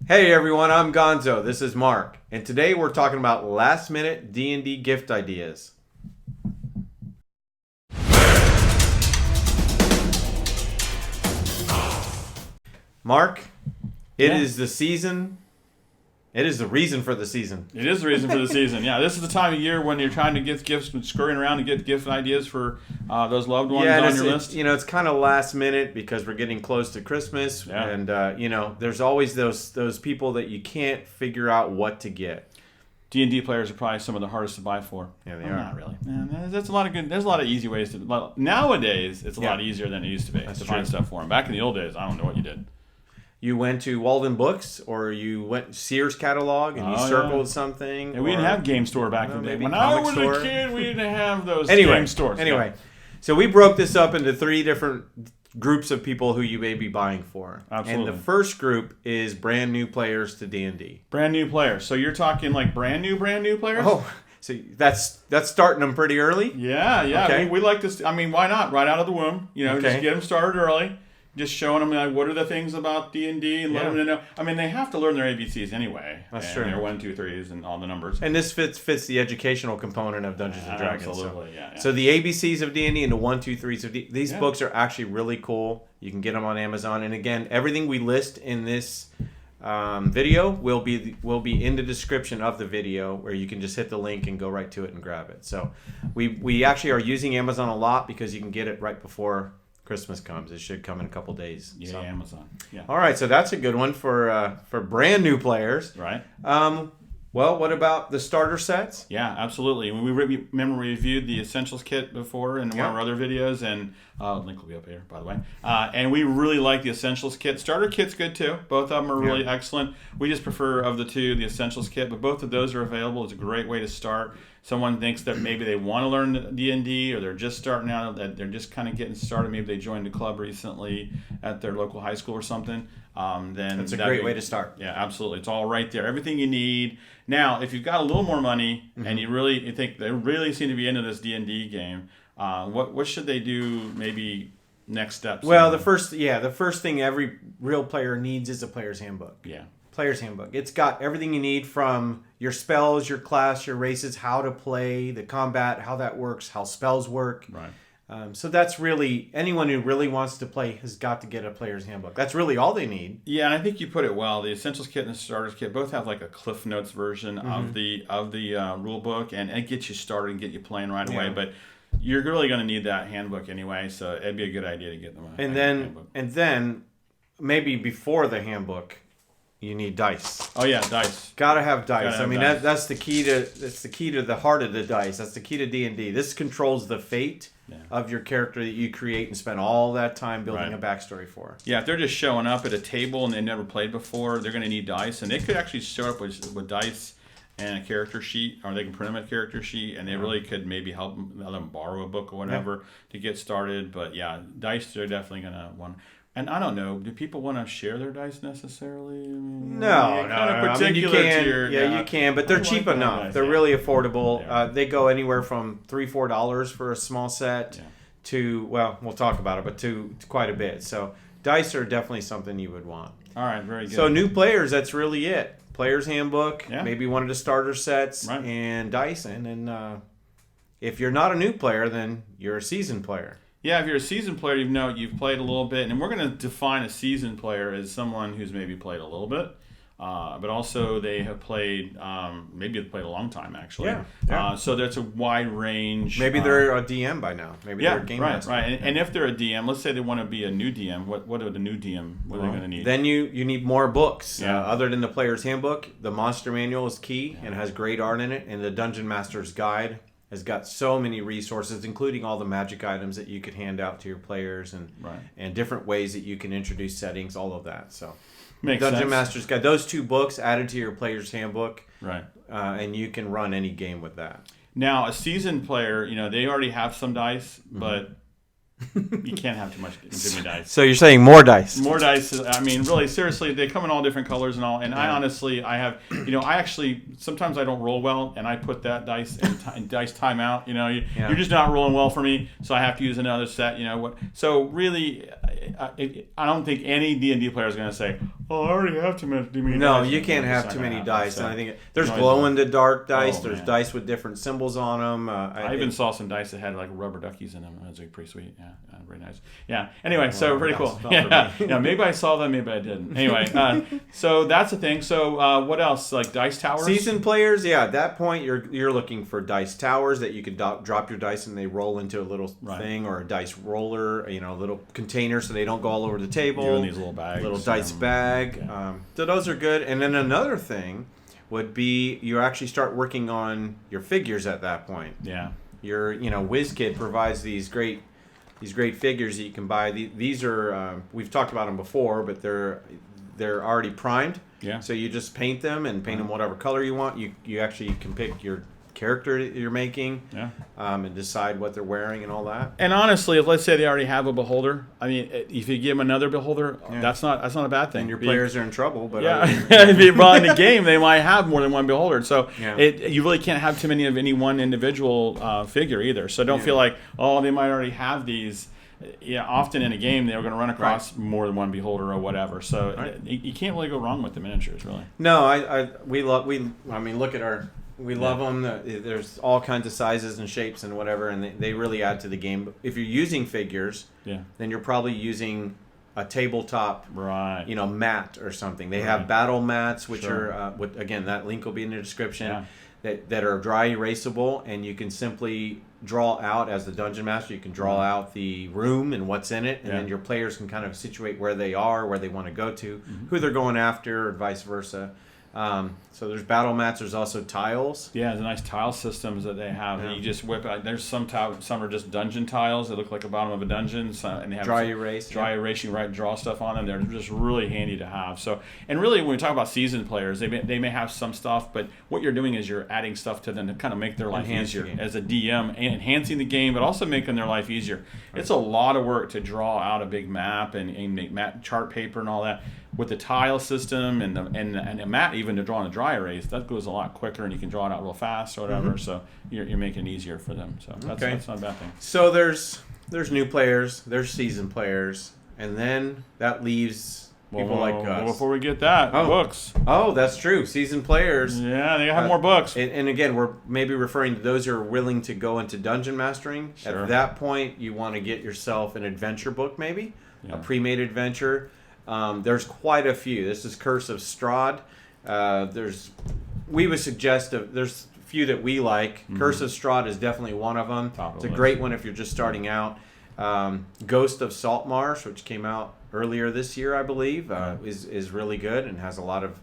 Hey everyone, I'm Gonzo. This is Mark, and today we're talking about last-minute D&D gift ideas. Mark, it is the season. It is the reason for the season. It is the reason for the season. Yeah, this is the time of year when you're trying to get gifts, scurrying around to get gift ideas for those loved ones on your list. It's kind of last minute because we're getting close to Christmas, and there's always those people that you can't figure out what to get. D&D players are probably some of the hardest to buy for. Yeah, they are. Not really. That's a lot of good. There's a lot of easy ways to. Nowadays, it's a lot easier than it used to be to find stuff for them. Back in the old days, I don't know what you did. You went to Walden Books, or you went Sears catalog and you circled something. Yeah, we didn't have Game Store back in the day. When I was a kid, we didn't have those game stores. Anyway, so we broke this up into 3 different groups of people who you may be buying for. Absolutely. And the first group is brand new players to D&D. Brand new players. So you're talking like brand new players? Oh, so that's starting them pretty early? Yeah. Okay. We like this. I mean, why not? Right out of the womb. Just get them started early. Just showing them what are the things about D&D and let them know. I mean, they have to learn their ABCs anyway. That's true. Their 1, 2, 3s and all the numbers. And this fits the educational component of Dungeons and Dragons. Absolutely, So the ABCs of D&D and the 1, 2, 3s of D&D. These books are actually really cool. You can get them on Amazon. And again, everything we list in this video will be in the description of the video, where you can just hit the link and go right to it and grab it. So we actually are using Amazon a lot because you can get it right before Christmas comes. It should come in a couple days. Yeah, Amazon. Yeah. All right, so that's a good one for brand new players. Right. Well, what about the starter sets? Yeah, absolutely. We remember we reviewed the Essentials Kit before in one of our other videos, and link will be up here, by the way. And we really like the Essentials Kit. Starter Kit's good too. Both of them are really excellent. We just prefer, of the two, the Essentials Kit, but both of those are available. It's a great way to start. Someone thinks that maybe they want to learn D&D, or they're just starting out, that they're just kind of getting started. Maybe they joined a club recently at their local high school or something. Then that's a great way to start. Yeah, absolutely. It's all right there. Everything you need. Now, if you've got a little more money and you think they really seem to be into this D&D game, what should they do? Maybe next steps. Well, the first thing every real player needs is a player's handbook. Yeah. Player's handbook. It's got everything you need, from your spells, your class, your races, how to play, the combat, how that works, how spells work. Right. So that's really, anyone who really wants to play has got to get a player's handbook. That's really all they need. Yeah, and I think you put it well. The Essentials Kit and the Starters Kit both have like a Cliff Notes version of the rule book, and it gets you started and get you playing right away. But you're really going to need that handbook anyway, so it'd be a good idea to get them. And then maybe before the handbook, you need dice. Oh yeah, dice. Gotta have dice. That's the key to the heart of the dice. That's the key to D&D. This controls the fate of your character that you create and spend all that time building a backstory for. Yeah, if they're just showing up at a table and they've never played before, they're going to need dice, and they could actually show up with dice and a character sheet, or they can print them a character sheet, and they really could maybe help them borrow a book or whatever to get started. But yeah, dice, they're definitely going to want. And I don't know, do people want to share their dice necessarily? I mean, no. You can. You can, but they're cheap enough. Dice, they're really affordable. Yeah. They go anywhere from $3-4 for a small set to, well, we'll talk about it, but to quite a bit. So dice are definitely something you would want. All right, very good. So new players, that's really it. Player's handbook, maybe one of the starter sets, and dice. And then if you're not a new player, then you're a seasoned player. Yeah, if you're a seasoned player, you've played a little bit, and we're going to define a seasoned player as someone who's maybe played a little bit, but also they have played, maybe they've played a long time actually. Yeah. So that's a wide range. Maybe they're a DM by now. Maybe they're a game master. Right. And if they're a DM, let's say they want to be a new DM. What are the new DM? What are they going to need? Then you need more books. Other than the player's handbook, the monster manual is key and has great art in it, and the Dungeon Master's Guide has got so many resources, including all the magic items that you could hand out to your players, and different ways that you can introduce settings, all of that. So, Dungeon Master's Guide, those 2 books added to your player's handbook, and you can run any game with that. Now, a seasoned player, they already have some dice, but you can't have too much dice. So you're saying more dice? More dice. I mean, really, seriously, they come in all different colors and all. And I honestly, I have, I actually, sometimes I don't roll well, and I put that dice in dice timeout. You're just not rolling well for me, so I have to use another set. So really, I don't think any D&D player is going to say, "Oh, I already have too many dice." No, you can't have too many dice. And I think there's glow-in-the-dark dice. There's dice with different symbols on them. I even saw some dice that had like rubber duckies in them. That was like pretty sweet. Yeah, very nice. Yeah. Anyway, so pretty cool. Yeah. Maybe I saw them, maybe I didn't. Anyway, so that's the thing. So what else? Like dice towers? Seasoned players, yeah. At that point, you're looking for dice towers that you could drop your dice and they roll into a little thing, or a dice roller, a little container so they don't go all over the table. You in these little bags. Little dice bag. Yeah. So those are good. And then another thing would be you actually start working on your figures at that point. Yeah. Your WizKid provides these great figures that you can buy. These are we've talked about them before, but they're already primed. Yeah. So you just paint them whatever color you want. You actually can pick your character that you're making, and decide what they're wearing and all that. And honestly, if let's say they already have a beholder, I mean, if you give them another beholder, that's not a bad thing. And your players are in trouble, but if you brought in the game, they might have more than one beholder. So you really can't have too many of any one individual figure either. So don't feel like they might already have these. Yeah, often in a game they're going to run across more than one beholder or whatever. So you can't really go wrong with the miniatures, really. No, we look at our. We love them. There's all kinds of sizes and shapes and whatever, and they really add to the game. If you're using figures, then you're probably using a tabletop, mat or something. They have battle mats, which are, again, that link will be in the description, that are dry erasable, and you can simply draw out, as the Dungeon Master, you can draw out the room and what's in it, and then your players can kind of situate where they are, where they want to go to, who they're going after, or vice versa. So there's battle mats. There's also tiles. Yeah, there's nice tile systems that they have. Yeah. You just whip out. There's some are just dungeon tiles that look like the bottom of a dungeon, and they have dry erase. You draw stuff on them. They're just really handy to have. So, and really, when we talk about seasoned players, they may have some stuff, but what you're doing is you're adding stuff to them to kind of make their life easier as a DM, and enhancing the game, but also making their life easier. Right. It's a lot of work to draw out a big map and make map chart paper and all that. With the tile system and a mat, even to draw on a dry erase, that goes a lot quicker, and you can draw it out real fast or whatever. So you're making it easier for them. So that's not a bad thing. So there's new players, there's seasoned players, and then that leaves people like us. Before we get that, books. Oh, that's true. Seasoned players. Yeah, they have more books. And again, we're maybe referring to those who are willing to go into dungeon mastering. Sure. At that point, you want to get yourself an adventure book, maybe a pre-made adventure. There's quite a few. This is Curse of Strahd. We would suggest there's a few that we like. Mm-hmm. Curse of Strahd is definitely one of them. It's a great one if you're just starting out. Ghost of Saltmarsh, which came out earlier this year, I believe, is really good and has a lot of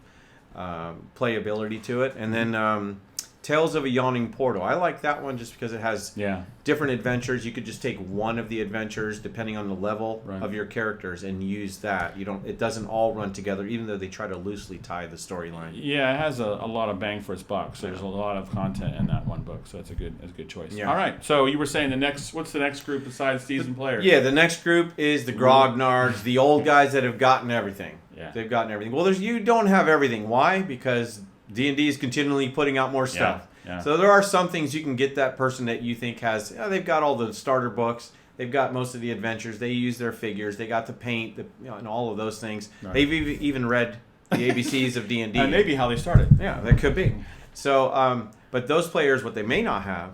playability to it. And then Tales of a Yawning Portal. I like that one just because it has different adventures. You could just take one of the adventures depending on the level of your characters and use that. It doesn't all run together, even though they try to loosely tie the storyline. Yeah, it has a lot of bang for its buck. So there's a lot of content in that one book. So it's a good choice. Yeah. All right. So you were saying what's the next group besides seasoned players? Yeah, the next group is the Grognards, the old guys that have gotten everything. Yeah. They've gotten everything. Well, you don't have everything. Why? Because D&D is continually putting out more stuff. Yeah. So there are some things you can get that person that you think has, they've got all the starter books, they've got most of the adventures, they use their figures, they got the paint, and all of those things. Right. They've even read the ABCs of D&D. That may be how they started. Yeah, that could be. So, but those players, what they may not have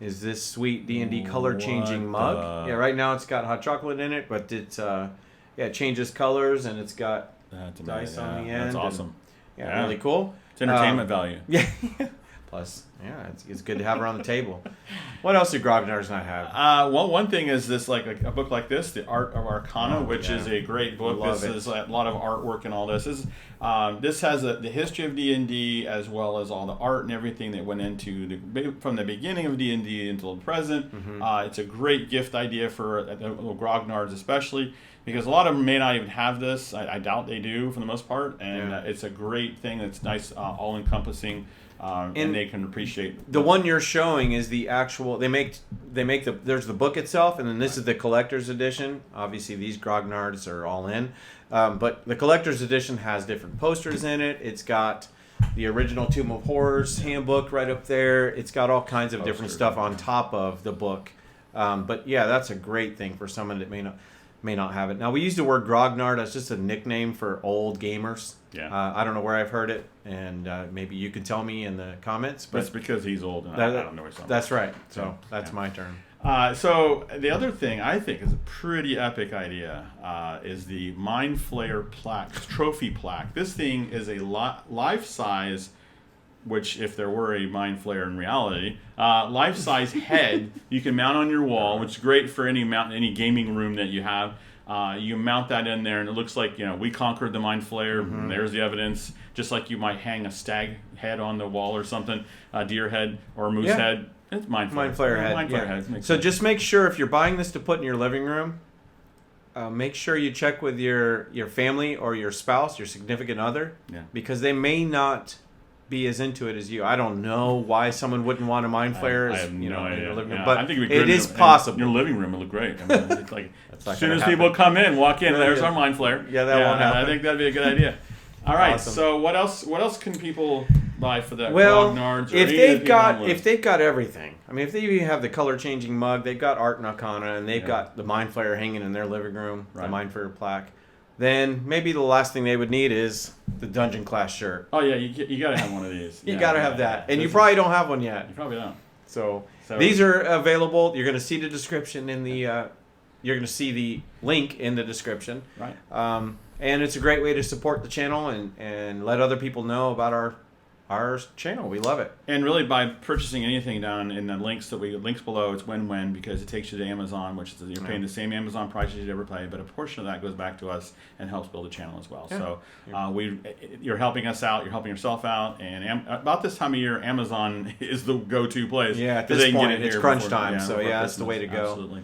is this sweet D&D color-changing mug. Yeah, right now it's got hot chocolate in it, but it changes colors, and it's got dice on the end. That's awesome. Really cool. It's entertainment value. Yeah. Plus, it's good to have her on the table. What else do Grognards not have? One thing is this, like a book like this, The Art of Arcana, which is a great book. This is a lot of artwork and all this. This has the history of D&D as well as all the art and everything that went into from the beginning of D&D until the present. Mm-hmm. It's a great gift idea for Grognards especially, because a lot of them may not even have this. I doubt they do for the most part. And it's a great thing that's nice, all-encompassing. And they can appreciate the one you're showing is the actual. They make there's the book itself, and then this is the collector's edition. Obviously, these Grognards are all in, but the collector's edition has different posters in it. It's got the original Tomb of Horrors handbook right up there. It's got all kinds of different stuff on top of the book. But yeah, that's a great thing for someone that may not. may not have it. Now, we use the word Grognard as just a nickname for old gamers. Yeah. I don't know where I've heard it, and maybe you can tell me in the comments. But it's because he's old, and I don't know where something. That's right. So that's my turn. So the other thing I think is a pretty epic idea is the Mind Flayer plaque, trophy plaque. This thing is a life-size, which if there were a Mind Flayer in reality, life-size head you can mount on your wall, which is great for any gaming room that you have. You mount that in there, and it looks like, we conquered the Mind Flayer. Mm-hmm. There's the evidence. Just like you might hang a stag head on the wall or something, a deer head or a moose head. It's Mind Flayer head. Mind Flayer head. So just make sure if you're buying this to put in your living room, make sure you check with your family or your spouse, your significant other, because they may not be as into it as you. I don't know why someone wouldn't want a Mind Flayer. I have no idea. In your living room, Yeah. but I think it'd be it good is possible. Your living room would look great. I mean, it's like as soon as happen. people come in, walk in, there's our Mind Flayer. Yeah, that won't happen. I think that'd be a good idea. All right. Awesome. So what else can people buy for that? Well, Grognards if they've got everything. I mean, if they even have the color changing mug, they've got Art and Arcana, and they've got the Mind Flayer hanging in their living room, the Mind Flayer plaque. Then maybe the last thing they would need is the Dungeon Class shirt. Oh yeah, you gotta have one of these. You gotta have that, and you probably don't have one yet. You probably don't. So these are available. You're gonna see the description in the. You're gonna see the link in the description. Right. And it's a great way to support the channel and let other people know about our channel. We love it. And really, by purchasing anything down in the links below, it's win-win because it takes you to Amazon, which is you're paying the same Amazon price as you'd ever pay, but a portion of that goes back to us and helps build the channel as well. Yeah. So you're helping us out, you're helping yourself out, and about this time of year, Amazon is the go-to place. Yeah, at this point, it's crunch time, so that's the way to go. Absolutely.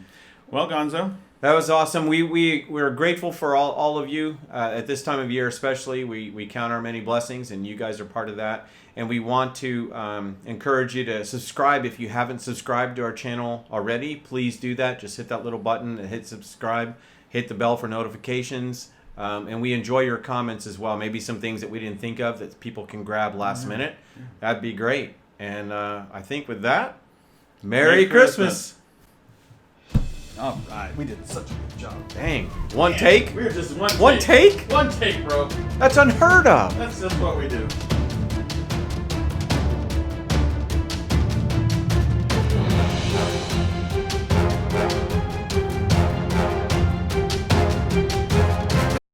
Well, Gonzo. That was awesome. We're grateful for all of you at this time of year, especially. We count our many blessings, and you guys are part of that. And we want to encourage you to subscribe if you haven't subscribed to our channel already. Please do that. Just hit that little button and hit subscribe. Hit the bell for notifications. And we enjoy your comments as well. Maybe some things that we didn't think of that people can grab last minute. That'd be great. And I think with that, Merry Christmas. All right, we did such a good job. Dang, one take? We're just one take? One take, bro. That's unheard of. That's just what we do.